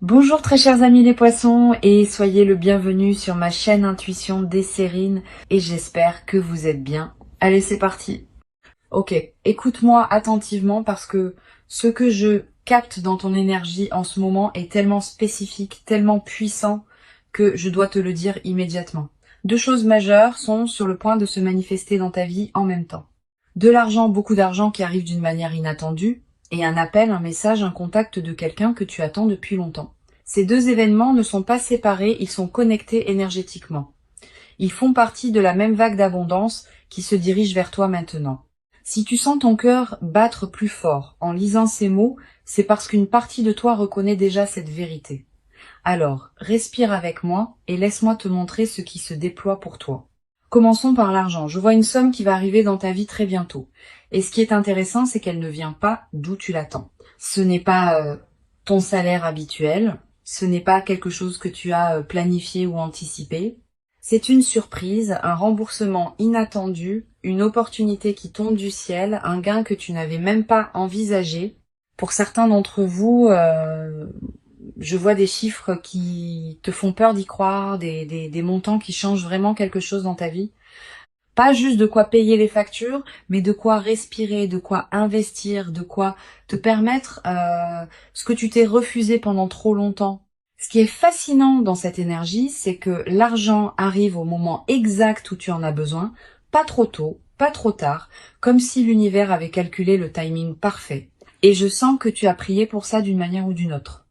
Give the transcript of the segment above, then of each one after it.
Bonjour très chers amis les poissons et soyez le bienvenu sur ma chaîne Intuition Desserine et j'espère que vous êtes bien. Allez, c'est parti. Ok, écoute-moi attentivement parce que ce que je capte dans ton énergie en ce moment est tellement spécifique, tellement puissant que je dois te le dire immédiatement. Deux choses majeures sont sur le point de se manifester dans ta vie en même temps. De l'argent, beaucoup d'argent qui arrive d'une manière inattendue, et un appel, un message, un contact de quelqu'un que tu attends depuis longtemps. Ces deux événements ne sont pas séparés, ils sont connectés énergétiquement. Ils font partie de la même vague d'abondance qui se dirige vers toi maintenant. Si tu sens ton cœur battre plus fort en lisant ces mots, c'est parce qu'une partie de toi reconnaît déjà cette vérité. Alors, respire avec moi et laisse-moi te montrer ce qui se déploie pour toi. Commençons par l'argent. Je vois une somme qui va arriver dans ta vie très bientôt. Et ce qui est intéressant, c'est qu'elle ne vient pas d'où tu l'attends. Ce n'est pas ton salaire habituel, ce n'est pas quelque chose que tu as planifié ou anticipé. C'est une surprise, un remboursement inattendu, une opportunité qui tombe du ciel, un gain que tu n'avais même pas envisagé. Pour certains d'entre vous, je vois des chiffres qui te font peur d'y croire, des montants qui changent vraiment quelque chose dans ta vie. Pas juste de quoi payer les factures, mais de quoi respirer, de quoi investir, de quoi te permettre ce que tu t'es refusé pendant trop longtemps. Ce qui est fascinant dans cette énergie, c'est que l'argent arrive au moment exact où tu en as besoin, pas trop tôt, pas trop tard, comme si l'univers avait calculé le timing parfait. Et je sens que tu as prié pour ça d'une manière ou d'une autre.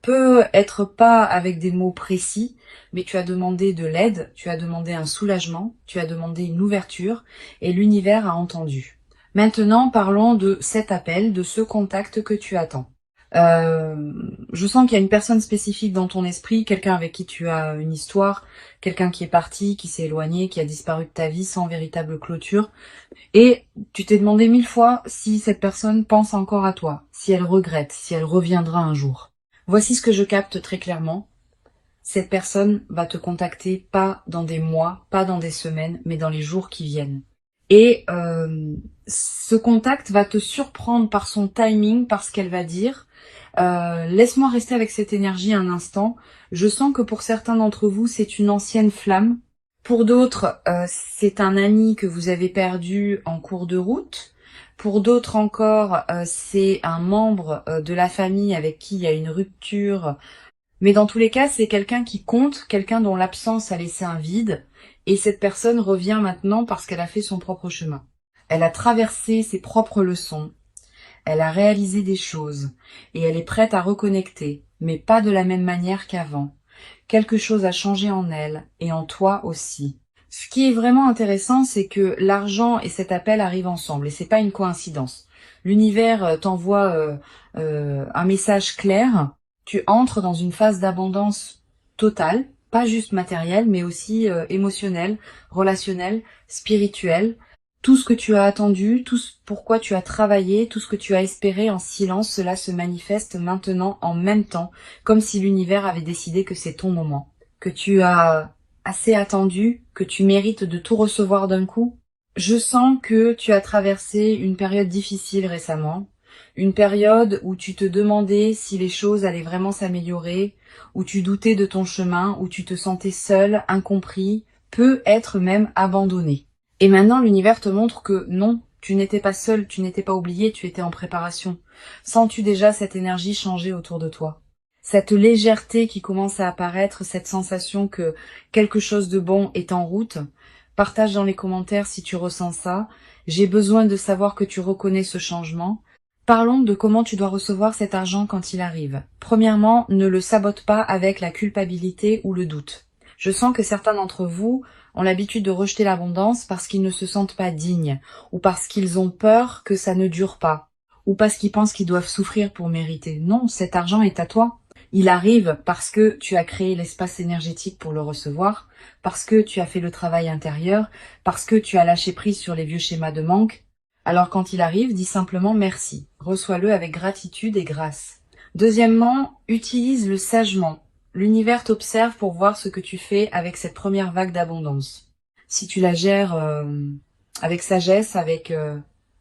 Peut être pas avec des mots précis, mais tu as demandé de l'aide, tu as demandé un soulagement, tu as demandé une ouverture, et l'univers a entendu. Maintenant, parlons de cet appel, de ce contact que tu attends. Je sens qu'il y a une personne spécifique dans ton esprit, quelqu'un avec qui tu as une histoire, quelqu'un qui est parti, qui s'est éloigné, qui a disparu de ta vie sans véritable clôture. Et tu t'es demandé 1000 fois si cette personne pense encore à toi, si elle regrette, si elle reviendra un jour. Voici ce que je capte très clairement. Cette personne va te contacter pas dans des mois, pas dans des semaines, mais dans les jours qui viennent. Et ce contact va te surprendre par son timing, par ce qu'elle va dire. Laisse-moi rester avec cette énergie un instant. Je sens que pour certains d'entre vous, c'est une ancienne flamme. Pour d'autres, c'est un ami que vous avez perdu en cours de route. Pour d'autres encore, c'est un membre de la famille avec qui il y a une rupture. Mais dans tous les cas, c'est quelqu'un qui compte, quelqu'un dont l'absence a laissé un vide. Et cette personne revient maintenant parce qu'elle a fait son propre chemin. Elle a traversé ses propres leçons. Elle a réalisé des choses. Et elle est prête à reconnecter, mais pas de la même manière qu'avant. Quelque chose a changé en elle, et en toi aussi. Ce qui est vraiment intéressant, c'est que l'argent et cet appel arrivent ensemble, et c'est pas une coïncidence. L'univers t'envoie un message clair, tu entres dans une phase d'abondance totale, pas juste matérielle, mais aussi émotionnelle, relationnelle, spirituelle. Tout ce que tu as attendu, tout ce pourquoi tu as travaillé, tout ce que tu as espéré en silence, cela se manifeste maintenant en même temps, comme si l'univers avait décidé que c'est ton moment, que tu as assez attendu, que tu mérites de tout recevoir d'un coup. Je sens que tu as traversé une période difficile récemment, une période où tu te demandais si les choses allaient vraiment s'améliorer, où tu doutais de ton chemin, où tu te sentais seul, incompris, peut-être même abandonné. Et maintenant, l'univers te montre que non, tu n'étais pas seul, tu n'étais pas oublié, tu étais en préparation. Sens-tu déjà cette énergie changer autour de toi? Cette légèreté qui commence à apparaître, cette sensation que quelque chose de bon est en route? Partage dans les commentaires si tu ressens ça. J'ai besoin de savoir que tu reconnais ce changement. Parlons de comment tu dois recevoir cet argent quand il arrive. Premièrement, ne le sabote pas avec la culpabilité ou le doute. Je sens que certains d'entre vous ont l'habitude de rejeter l'abondance parce qu'ils ne se sentent pas dignes, ou parce qu'ils ont peur que ça ne dure pas, ou parce qu'ils pensent qu'ils doivent souffrir pour mériter. Non, cet argent est à toi. Il arrive parce que tu as créé l'espace énergétique pour le recevoir, parce que tu as fait le travail intérieur, parce que tu as lâché prise sur les vieux schémas de manque. Alors quand il arrive, dis simplement merci. Reçois-le avec gratitude et grâce. Deuxièmement, utilise-le sagement. L'univers t'observe pour voir ce que tu fais avec cette première vague d'abondance. Si tu la gères avec sagesse, avec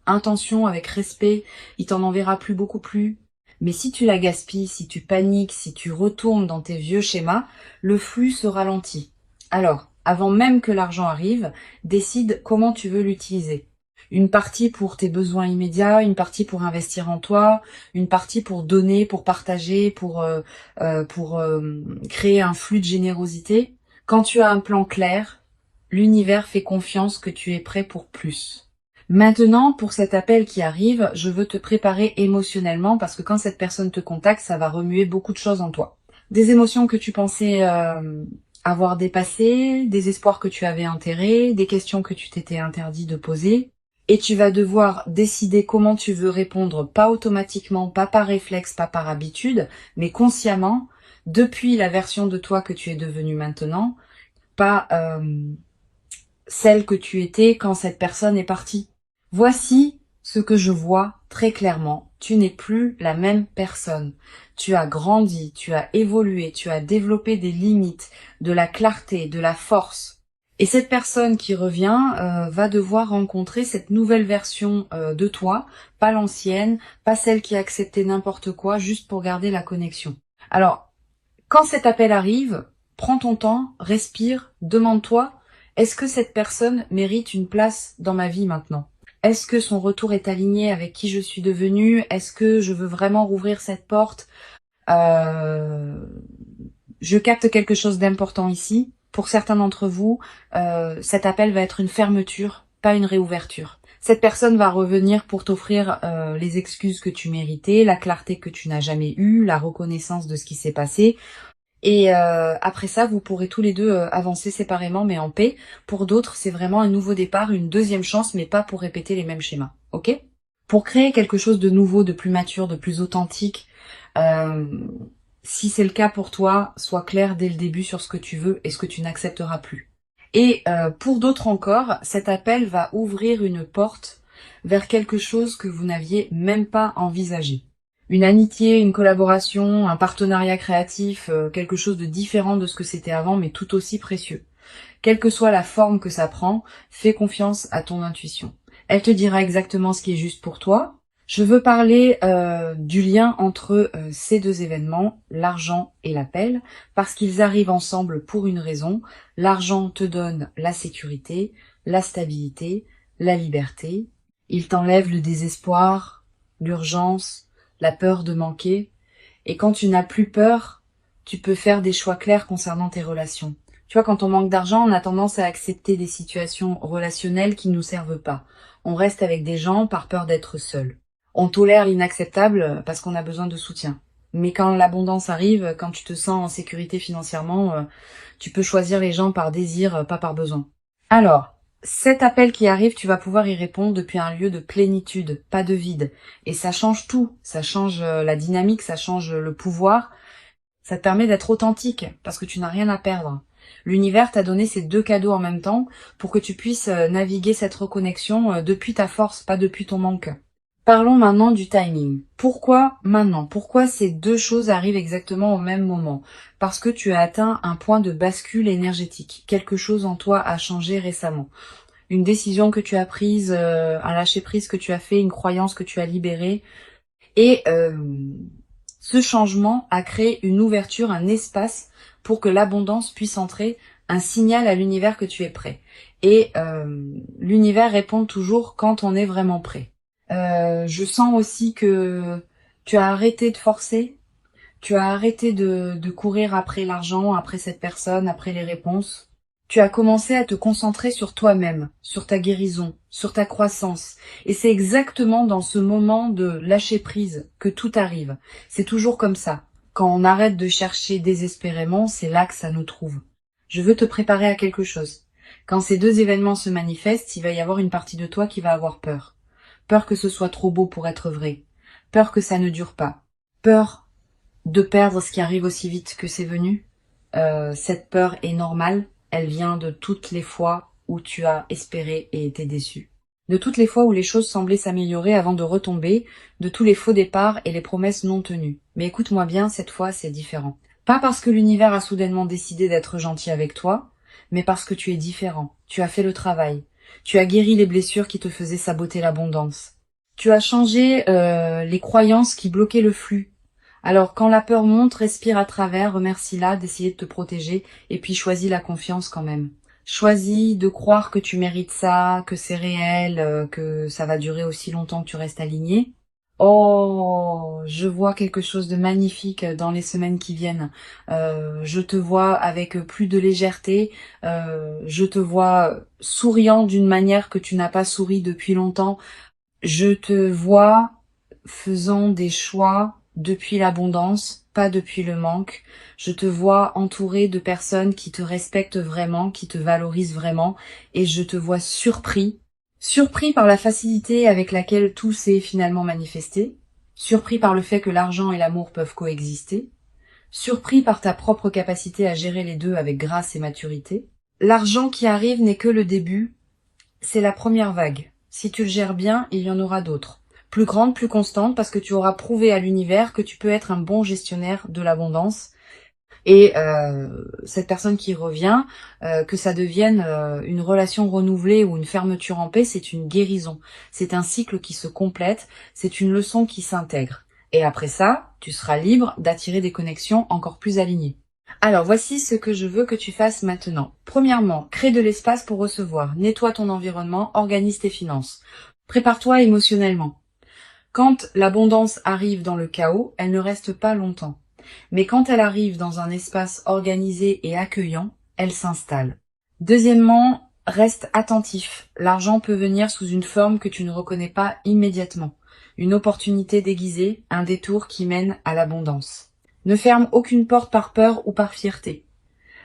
intention, avec respect, il t'en enverra plus, beaucoup plus. Mais si tu la gaspilles, si tu paniques, si tu retournes dans tes vieux schémas, le flux se ralentit. Alors, avant même que l'argent arrive, décide comment tu veux l'utiliser. Une partie pour tes besoins immédiats, une partie pour investir en toi, une partie pour donner, pour partager, pour créer un flux de générosité. Quand tu as un plan clair, l'univers fait confiance que tu es prêt pour plus. Maintenant, pour cet appel qui arrive, je veux te préparer émotionnellement parce que quand cette personne te contacte, ça va remuer beaucoup de choses en toi. Des émotions que tu pensais avoir dépassées, des espoirs que tu avais enterrés, des questions que tu t'étais interdit de poser. Et tu vas devoir décider comment tu veux répondre, pas automatiquement, pas par réflexe, pas par habitude, mais consciemment, depuis la version de toi que tu es devenue maintenant, pas celle que tu étais quand cette personne est partie. Voici ce que je vois très clairement. Tu n'es plus la même personne. Tu as grandi, tu as évolué, tu as développé des limites, de la clarté, de la force. Et cette personne qui revient va devoir rencontrer cette nouvelle version de toi, pas l'ancienne, pas celle qui a accepté n'importe quoi juste pour garder la connexion. Alors, quand cet appel arrive, prends ton temps, respire, demande-toi, est-ce que cette personne mérite une place dans ma vie maintenant? Est-ce que son retour est aligné avec qui je suis devenue? Est-ce que je veux vraiment rouvrir cette porte? Je capte quelque chose d'important ici. Pour certains d'entre vous, cet appel va être une fermeture, pas une réouverture. Cette personne va revenir pour t'offrir les excuses que tu méritais, la clarté que tu n'as jamais eue, la reconnaissance de ce qui s'est passé. Et après ça, vous pourrez tous les deux avancer séparément, mais en paix. Pour d'autres, c'est vraiment un nouveau départ, une deuxième chance, mais pas pour répéter les mêmes schémas. Ok? Pour créer quelque chose de nouveau, de plus mature, de plus authentique, si c'est le cas pour toi, sois clair dès le début sur ce que tu veux et ce que tu n'accepteras plus. Et pour d'autres encore, cet appel va ouvrir une porte vers quelque chose que vous n'aviez même pas envisagé. Une amitié, une collaboration, un partenariat créatif, quelque chose de différent de ce que c'était avant, mais tout aussi précieux. Quelle que soit la forme que ça prend, fais confiance à ton intuition. Elle te dira exactement ce qui est juste pour toi. Je veux parler du lien entre ces deux événements, l'argent et l'appel, parce qu'ils arrivent ensemble pour une raison. L'argent te donne la sécurité, la stabilité, la liberté. Il t'enlève le désespoir, l'urgence, la peur de manquer. Et quand tu n'as plus peur, tu peux faire des choix clairs concernant tes relations. Tu vois, quand on manque d'argent, on a tendance à accepter des situations relationnelles qui ne nous servent pas. On reste avec des gens par peur d'être seul. On tolère l'inacceptable parce qu'on a besoin de soutien. Mais quand l'abondance arrive, quand tu te sens en sécurité financièrement, tu peux choisir les gens par désir, pas par besoin. Alors, cet appel qui arrive, tu vas pouvoir y répondre depuis un lieu de plénitude, pas de vide. Et ça change tout. Ça change la dynamique, ça change le pouvoir. Ça te permet d'être authentique parce que tu n'as rien à perdre. L'univers t'a donné ces deux cadeaux en même temps pour que tu puisses naviguer cette reconnexion depuis ta force, pas depuis ton manque. Parlons maintenant du timing. Pourquoi maintenant? Pourquoi ces deux choses arrivent exactement au même moment? Parce que tu as atteint un point de bascule énergétique. Quelque chose en toi a changé récemment. Une décision que tu as prise, un lâcher prise que tu as fait, une croyance que tu as libérée. Et ce changement a créé une ouverture, un espace pour que l'abondance puisse entrer, un signal à l'univers que tu es prêt. Et l'univers répond toujours quand on est vraiment prêt. Je sens aussi que tu as arrêté de forcer, tu as arrêté de courir après l'argent, après cette personne, après les réponses. Tu as commencé à te concentrer sur toi-même, sur ta guérison, sur ta croissance. Et c'est exactement dans ce moment de lâcher prise que tout arrive. C'est toujours comme ça. Quand on arrête de chercher désespérément, c'est là que ça nous trouve. Je veux te préparer à quelque chose. Quand ces deux événements se manifestent, il va y avoir une partie de toi qui va avoir peur. Peur que ce soit trop beau pour être vrai. Peur que ça ne dure pas. Peur de perdre ce qui arrive aussi vite que c'est venu. Cette peur est normale. Elle vient de toutes les fois où tu as espéré et été déçu. De toutes les fois où les choses semblaient s'améliorer avant de retomber, de tous les faux départs et les promesses non tenues. Mais écoute-moi bien, cette fois c'est différent. Pas parce que l'univers a soudainement décidé d'être gentil avec toi, mais parce que tu es différent. Tu as fait le travail. Tu as guéri les blessures qui te faisaient saboter l'abondance. Tu as changé les croyances qui bloquaient le flux. Alors, quand la peur monte, respire à travers, remercie-la d'essayer de te protéger, et puis choisis la confiance quand même. Choisis de croire que tu mérites ça, que c'est réel, que ça va durer aussi longtemps que tu restes aligné. Oh, je vois quelque chose de magnifique dans les semaines qui viennent. Je te vois avec plus de légèreté. Je te vois souriant d'une manière que tu n'as pas souri depuis longtemps. Je te vois faisant des choix depuis l'abondance, pas depuis le manque. Je te vois entouré de personnes qui te respectent vraiment, qui te valorisent vraiment, et je te vois surpris par la facilité avec laquelle tout s'est finalement manifesté, surpris par le fait que l'argent et l'amour peuvent coexister, surpris par ta propre capacité à gérer les deux avec grâce et maturité. L'argent qui arrive n'est que le début, c'est la première vague. Si tu le gères bien, il y en aura d'autres. Plus grandes, plus constantes, parce que tu auras prouvé à l'univers que tu peux être un bon gestionnaire de l'abondance. Et cette personne qui revient, que ça devienne une relation renouvelée ou une fermeture en paix, c'est une guérison. C'est un cycle qui se complète, c'est une leçon qui s'intègre. Et après ça, tu seras libre d'attirer des connexions encore plus alignées. Alors, voici ce que je veux que tu fasses maintenant. Premièrement, crée de l'espace pour recevoir. Nettoie ton environnement, organise tes finances. Prépare-toi émotionnellement. Quand l'abondance arrive dans le chaos, elle ne reste pas longtemps. Mais quand elle arrive dans un espace organisé et accueillant, elle s'installe. Deuxièmement, reste attentif. L'argent peut venir sous une forme que tu ne reconnais pas immédiatement. Une opportunité déguisée, un détour qui mène à l'abondance. Ne ferme aucune porte par peur ou par fierté.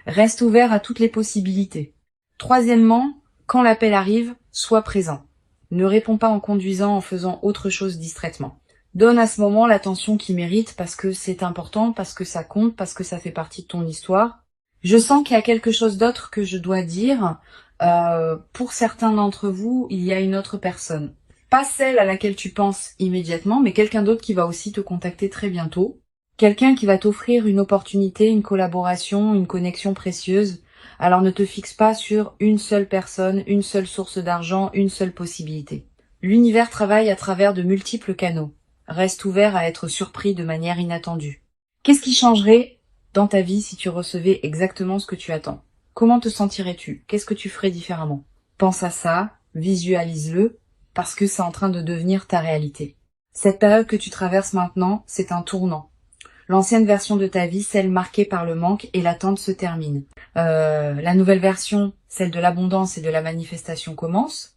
Reste ouvert à toutes les possibilités. Troisièmement, quand l'appel arrive, sois présent. Ne réponds pas en conduisant, en faisant autre chose distraitement. Donne à ce moment l'attention qu'il mérite parce que c'est important, parce que ça compte, parce que ça fait partie de ton histoire. Je sens qu'il y a quelque chose d'autre que je dois dire. Pour certains d'entre vous, il y a une autre personne. Pas celle à laquelle tu penses immédiatement, mais quelqu'un d'autre qui va aussi te contacter très bientôt. Quelqu'un qui va t'offrir une opportunité, une collaboration, une connexion précieuse. Alors ne te fixe pas sur une seule personne, une seule source d'argent, une seule possibilité. L'univers travaille à travers de multiples canaux. Reste ouvert à être surpris de manière inattendue. Qu'est-ce qui changerait dans ta vie si tu recevais exactement ce que tu attends? Comment te sentirais-tu? Qu'est-ce que tu ferais différemment? Pense à ça, visualise-le, parce que c'est en train de devenir ta réalité. Cette période que tu traverses maintenant, c'est un tournant. L'ancienne version de ta vie, celle marquée par le manque et l'attente, se termine. La nouvelle version, celle de l'abondance et de la manifestation, commence.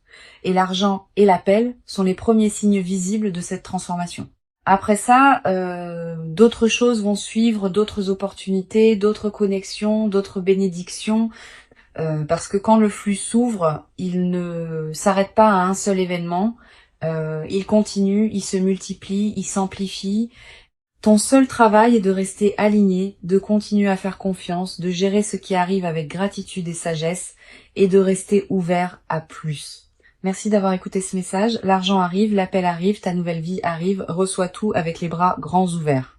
Et l'argent et l'appel sont les premiers signes visibles de cette transformation. Après ça, d'autres choses vont suivre, d'autres opportunités, d'autres connexions, d'autres bénédictions. Parce que quand le flux s'ouvre, il ne s'arrête pas à un seul événement. Il continue, il se multiplie, il s'amplifie. Ton seul travail est de rester aligné, de continuer à faire confiance, de gérer ce qui arrive avec gratitude et sagesse et de rester ouvert à plus. Merci d'avoir écouté ce message. L'argent arrive, l'appel arrive, ta nouvelle vie arrive. Reçois tout avec les bras grands ouverts.